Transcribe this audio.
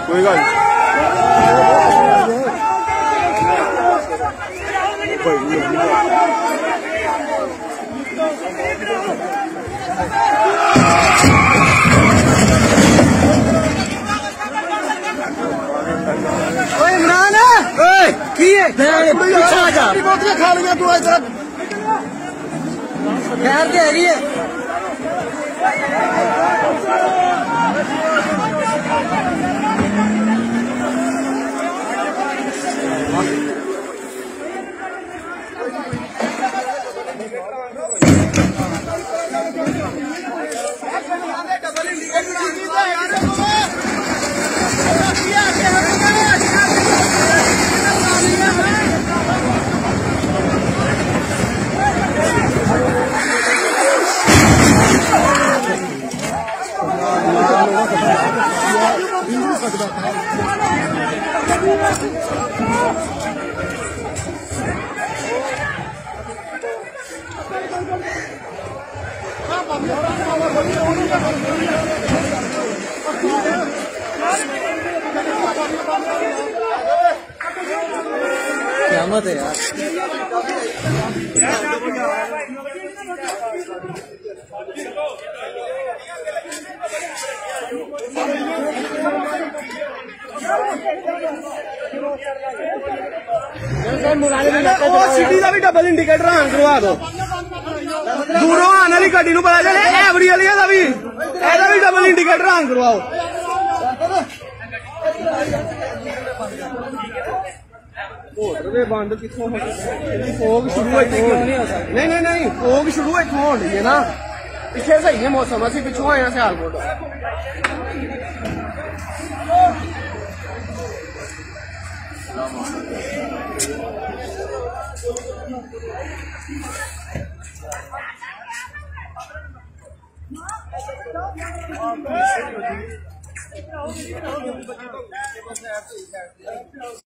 कोई गल इमरान खा लिया तू इधर खैर के है क्या मत है यार। सिटी का भी डबल इंडिकेटर ऑन करवा दो। दूरों आने वाली गड्डी नूं पता चले एवरी वाली का भी डबल इंडिकेटर ऑन करवाओ। बंद कितों फोग शुरू नहीं फोग शुरू इतों हो रही है ना। पिछले सही है मौसम असं पिछों आए हैं सियालकोट।